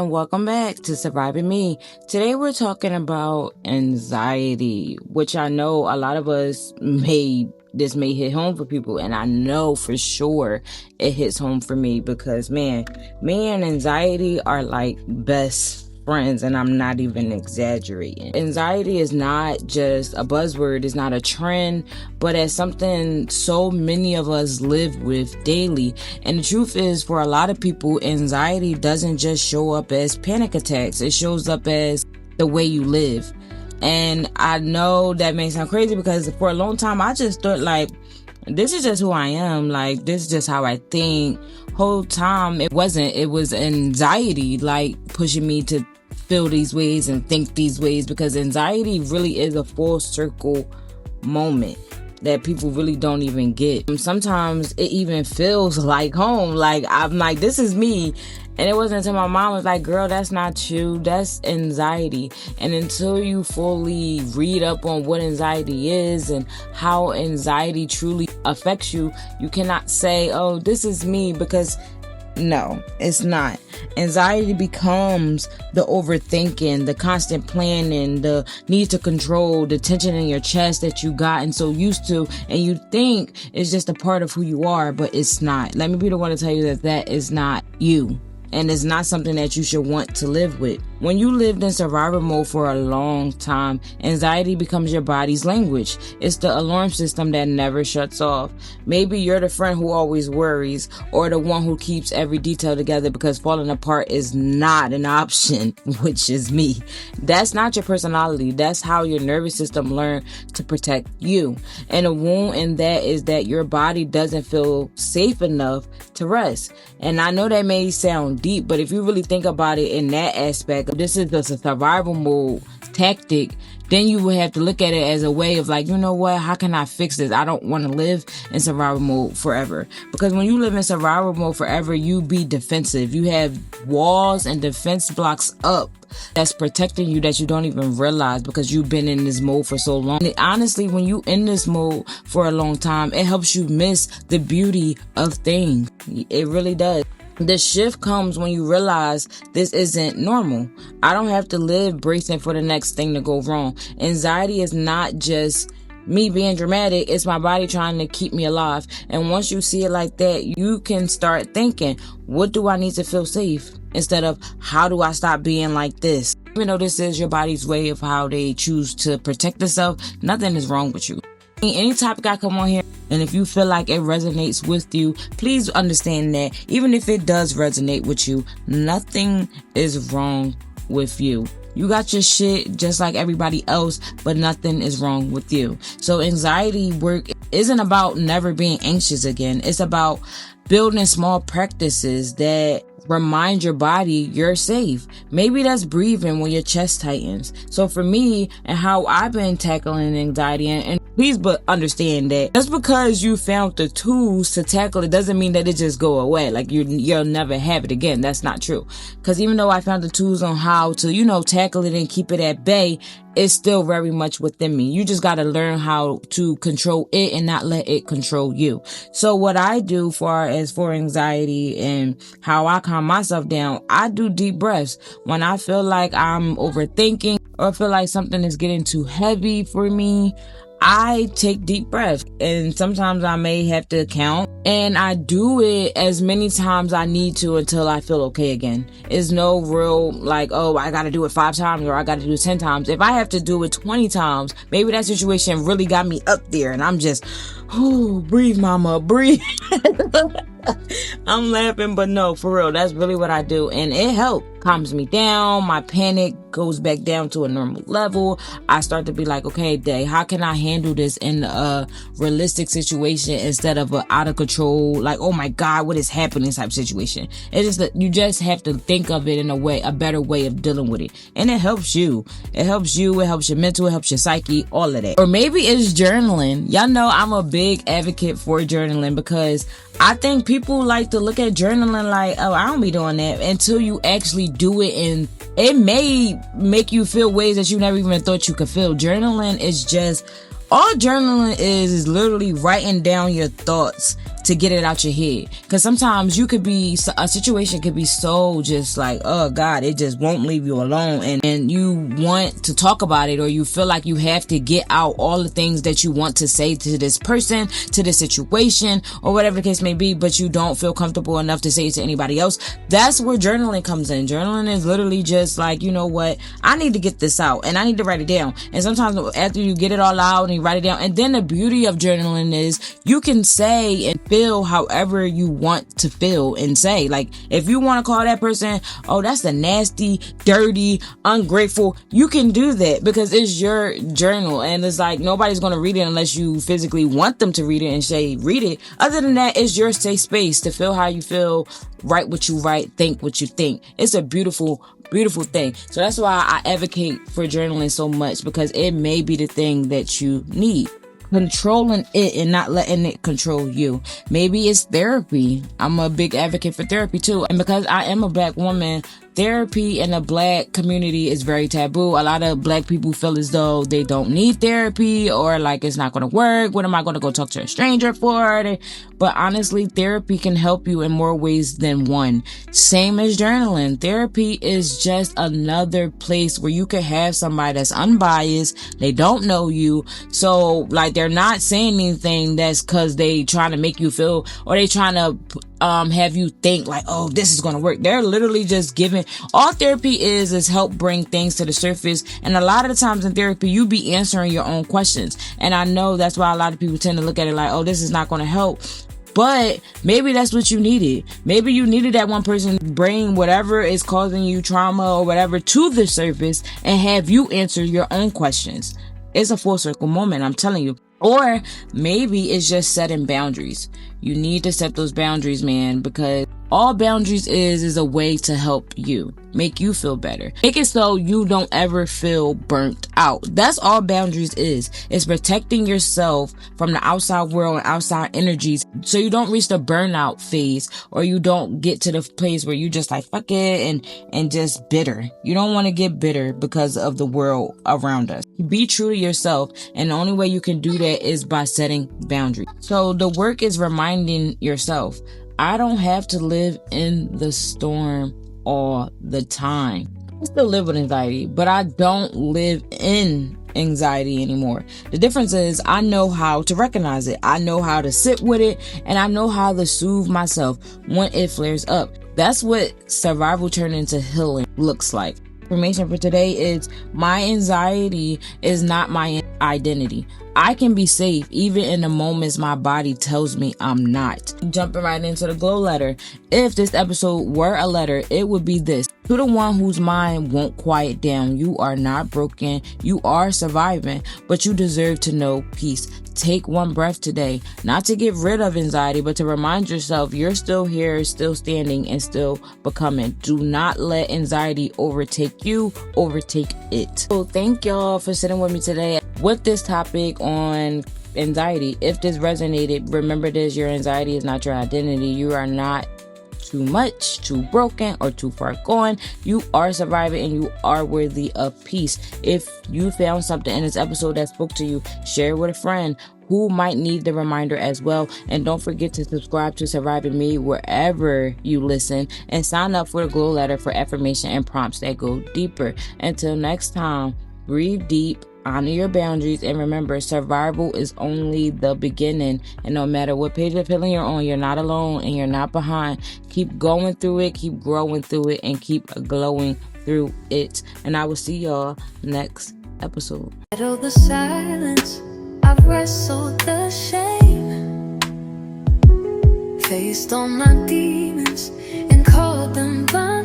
and welcome back to Surviving Me. Today we're talking about anxiety, which I know a lot of us may hit home for people, and I know for sure it hits home for me because me and anxiety are like best friends, and I'm not even exaggerating. Anxiety is not just a buzzword, it's not a trend, but it's something so many of us live with daily. And the truth is, for a lot of people, anxiety doesn't just show up as panic attacks, it shows up as the way you live. And I know that may sound crazy because for a long time I just thought like, this is just who I am, like this is just how I think. Whole time it wasn't. It was anxiety like pushing me to feel these ways and think these ways, because anxiety really is a full circle moment that people really don't even get. Sometimes it even feels like home. Like I'm like, this is me. And it wasn't until my mom was like, girl, that's not you. That's anxiety. And until you fully read up on what anxiety is and how anxiety truly affects you, you cannot say, oh, this is me, because no, it's not. Anxiety becomes the overthinking, the constant planning, the need to control, the tension in your chest that you gotten so used to, and you think it's just a part of who you are, but it's not. Let me be the one to tell you that that is not you. And it's not something that you should want to live with. When you lived in survival mode for a long time, anxiety becomes your body's language. It's the alarm system that never shuts off. Maybe you're the friend who always worries, or the one who keeps every detail together because falling apart is not an option, which is me. That's not your personality. That's how your nervous system learned to protect you. And a wound in that is that your body doesn't feel safe enough to rest. And I know that may sound deep, but if you really think about it in that aspect, this is just a survival mode tactic, then you would have to look at it as a way of like, you know what, how can I fix this? I don't want to live in survival mode forever. Because when you live in survival mode forever, you be defensive. You have walls and defense blocks up that's protecting you that you don't even realize because you've been in this mode for so long. And honestly, when you in this mode for a long time, it helps you miss the beauty of things. It really does. The shift comes when you realize this isn't normal. I don't have to live bracing for the next thing to go wrong. Anxiety is not just me being dramatic. It's my body trying to keep me alive. And once you see it like that, you can start thinking, what do I need to feel safe? Instead of, how do I stop being like this? Even though this is your body's way of how they choose to protect themselves, nothing is wrong with you. Any topic I come on here, and if you feel like it resonates with you, please understand that even if it does resonate with you, nothing is wrong with you. You got your shit just like everybody else, but nothing is wrong with you. So anxiety work isn't about never being anxious again. It's about building small practices that remind your body you're safe. Maybe that's breathing when your chest tightens. So for me and how I've been tackling anxiety, and please but understand that just because you found the tools to tackle it doesn't mean that it just go away. Like you'll never have it again. That's not true. Because even though I found the tools on how to, tackle it and keep it at bay, it's still very much within me. You just got to learn how to control it and not let it control you. So what I do for anxiety and how I calm myself down, I do deep breaths. When I feel like I'm overthinking or feel like something is getting too heavy for me, I take deep breaths, and sometimes I may have to count, and I do it as many times I need to until I feel okay again. It's no real like, oh, I gotta do it 5 times or I gotta do it 10 times. If I have to do it 20 times, maybe that situation really got me up there and I'm just, breathe, mama, breathe. I'm laughing, but no, for real, that's really what I do, and it helps. Calms me down. My panic goes back down to a normal level. I start to be like, okay, Day, how can I handle this in a realistic situation instead of a out of control, like, oh my God, what is happening type situation? It's just that you just have to think of it in a better way of dealing with it. And it helps you. It helps you. It helps your mental. It helps your psyche, all of that. Or maybe it's journaling. Y'all know I'm a big advocate for journaling because I think people like to look at journaling like, oh, I don't be doing that, until you actually do it, and it may make you feel ways that you never even thought you could feel. Journaling is just, all journaling is literally writing down your thoughts to get it out your head. Because sometimes a situation could be so just like, oh God, it just won't leave you alone. And you want to talk about it, or you feel like you have to get out all the things that you want to say to this person, to this situation, or whatever the case may be, but you don't feel comfortable enough to say it to anybody else. That's where journaling comes in. Journaling is literally just like, you know what, I need to get this out and I need to write it down. And sometimes after you get it all out and you write it down, and then the beauty of journaling is you can say and feel however you want to feel and say. Like, if you want to call that person, oh, that's a nasty, dirty, ungrateful, you can do that because it's your journal, and it's like nobody's going to read it unless you physically want them to read it and say, read it. Other than that, it's your safe space to feel how you feel, write what you write, think what you think. It's a beautiful thing. So that's why I advocate for journaling so much, because it may be the thing that you need. Controlling it and not letting it control you. Maybe it's therapy. I'm a big advocate for therapy too. And because I am a Black woman, therapy in the Black community is very taboo. A lot of Black people feel as though they don't need therapy, or like it's not going to work. What am I going to go talk to a stranger for? But honestly, therapy can help you in more ways than one. Same as journaling. Therapy is just another place where you can have somebody that's unbiased. They don't know you. So like, they're not saying anything that's because they trying to make you feel, or they trying to have you think like, oh, this is going to work. They're literally just giving. All therapy is help bring things to the surface. And a lot of the times in therapy, you be answering your own questions. And I know that's why a lot of people tend to look at it like, oh, this is not going to help. But maybe that's what you needed. Maybe you needed that one person bring whatever is causing you trauma or whatever to the surface and have you answer your own questions. It's a full circle moment, I'm telling you. Or maybe it's just setting boundaries. You need to set those boundaries, man, because all boundaries is a way to help you, make you feel better. Make it so you don't ever feel burnt out. That's all boundaries is. It's protecting yourself from the outside world and outside energies, so you don't reach the burnout phase, or you don't get to the place where you just like, fuck it, and just bitter. You don't want to get bitter because of the world around us. Be true to yourself, and the only way you can do that is by setting boundaries. So the work is reminding yourself, I don't have to live in the storm all the time. I still live with anxiety, but I don't live in anxiety anymore. The difference is I know how to recognize it. I know how to sit with it, and I know how to soothe myself when it flares up. That's what survival turned into healing looks like. Information for today is my anxiety is not my identity. I can be safe even in the moments my body tells me I'm not. Jumping right into the glow letter. If this episode were a letter, it would be this. To the one whose mind won't quiet down, you are not broken. You are surviving, but you deserve to know peace. Take one breath today, not to get rid of anxiety, but to remind yourself you're still here, still standing, and still becoming. Do not let anxiety overtake you, overtake it. So thank y'all for sitting with me today with this topic on anxiety. If this resonated, remember this: your anxiety is not your identity. You are not too much, too broken, or too far gone. You are surviving, and you are worthy of peace. If you found something in this episode that spoke to you, share it with a friend who might need the reminder as well. And don't forget to subscribe to Surviving Me wherever you listen, and sign up for the glow letter for affirmation and prompts that go deeper. Until next time, breathe deep, honor your boundaries, and remember, survival is only the beginning. And no matter what page of healing you're on, you're not alone and you're not behind. Keep going through it, keep growing through it, and keep glowing through it. And I will see y'all next episode. Battle the silence, I've wrestled the shame, faced all my demons and called them by